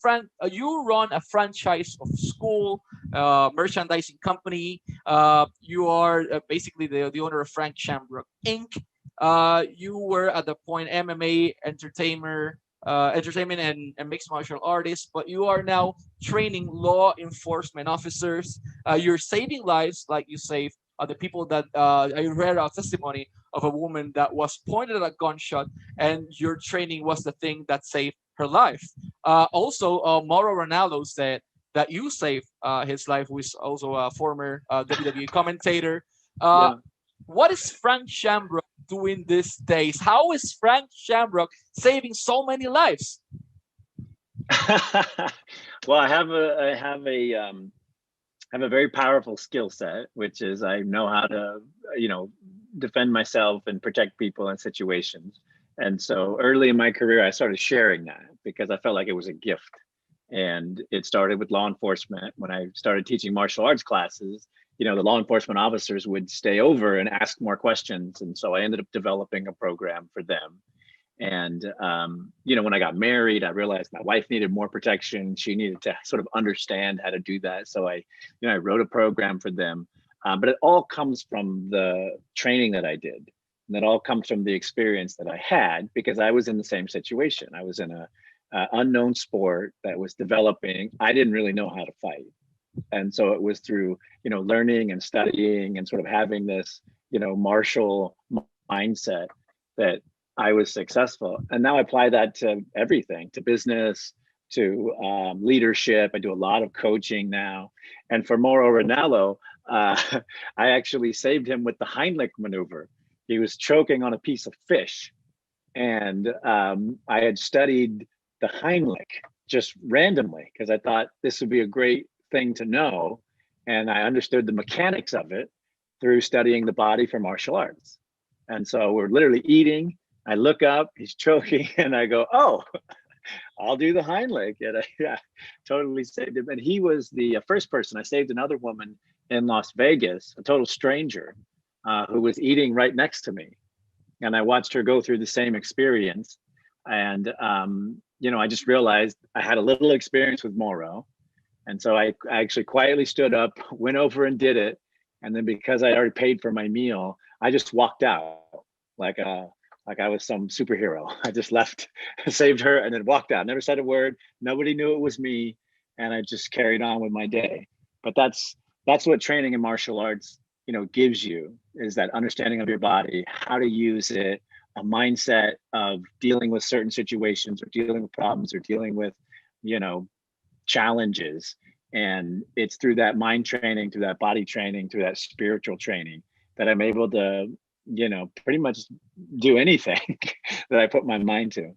Frank, you run a franchise of school, merchandising company. You are basically the owner of Frank Shamrock Inc. You were at the point MMA entertainment and mixed martial artist, but you are now training law enforcement officers. You're saving lives, like you save the people that I read a testimony of a woman that was pointed at a gunshot, and your training was the thing that saved her life. Also, Mauro Ranallo said that you saved his life, who is also a former WWE commentator. Uh, Yeah. what is Frank Shamrock doing these days? How is Frank Shamrock saving so many lives? Well, I have a very powerful skill set, which is I know how to, you know, defend myself and protect people in situations. And so early in my career, I started sharing that because I felt like it was a gift. And it started with law enforcement. When I started teaching martial arts classes, you know, the law enforcement officers would stay over and ask more questions. And so I ended up developing a program for them. And you know, when I got married, I realized my wife needed more protection. She needed to sort of understand how to do that. So I wrote a program for them. But it all comes from the training that I did. And that all comes from the experience that I had because I was in the same situation. I was in a unknown sport that was developing. I didn't really know how to fight. And so it was through, you know, learning and studying and sort of having this, you know, martial mindset that I was successful. And now I apply that to everything, to business, to leadership. I do a lot of coaching now. And for Mauro Ranallo, I actually saved him with the Heimlich maneuver. He was choking on a piece of fish. And I had studied the Heimlich just randomly because I thought this would be a great thing to know. And I understood the mechanics of it through studying the body for martial arts. And so we're literally eating. I look up, he's choking, and I go, "Oh, I'll do the Heimlich." And yeah, totally saved him. And he was the first person. I saved another woman in Las Vegas, a total stranger, who was eating right next to me, and I watched her go through the same experience. And you know, I just realized I had a little experience with Mauro, and so I actually quietly stood up, went over and did it. And then because I already paid for my meal, I just walked out like a like I was some superhero. I just left, saved her, and then walked out. Never said a word. Nobody knew it was me, and I just carried on with my day. But that's what training in martial arts, you know, gives you is that understanding of your body, how to use it, a mindset of dealing with certain situations or dealing with problems or dealing with, you know, challenges. And it's through that mind training, through that body training, through that spiritual training that I'm able to, you know, pretty much do anything that I put my mind to.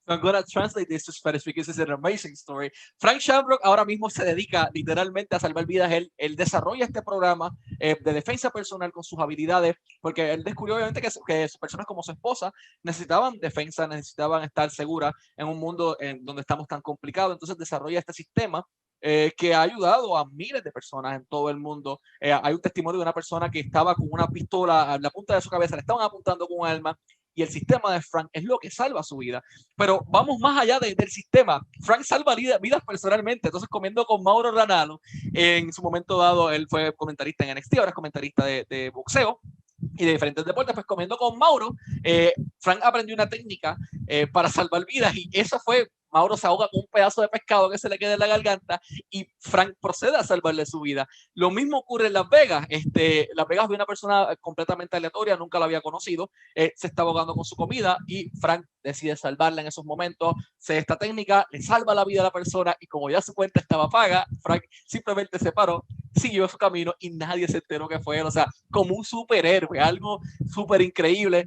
So I'm gonna translate this to Spanish because it's an amazing story. Frank Shamrock ahora mismo se dedica literalmente a salvar vidas. Él desarrolla este programa de defensa personal con sus habilidades, porque él descubrió obviamente que personas como su esposa necesitaban defensa, necesitaban estar seguras en un mundo en donde estamos tan complicados. Entonces desarrolla este sistema que ha ayudado a miles de personas en todo el mundo. Hay un testimonio de una persona que estaba con una pistola a la punta de su cabeza, le estaban apuntando con un arma, y el sistema de Frank es lo que salva su vida. Pero vamos más allá del sistema. Frank salva vidas personalmente. Entonces, comiendo con Mauro Ranallo, en su momento dado, él fue comentarista en NXT, ahora es comentarista de boxeo y de diferentes deportes. Pues comiendo con Mauro, Frank aprendió una técnica para salvar vidas, y eso fue: Mauro se ahoga con un pedazo de pescado que se le queda en la garganta y Frank procede a salvarle su vida. Lo mismo ocurre en Las Vegas. Las Vegas ve una persona completamente aleatoria, nunca la había conocido, se está ahogando con su comida y Frank decide salvarla en esos momentos. Esta técnica le salva la vida a la persona y como ya su cuenta estaba paga, Frank simplemente se paró, siguió su camino y nadie se enteró que fue él. O sea, como un superhéroe, algo súper increíble.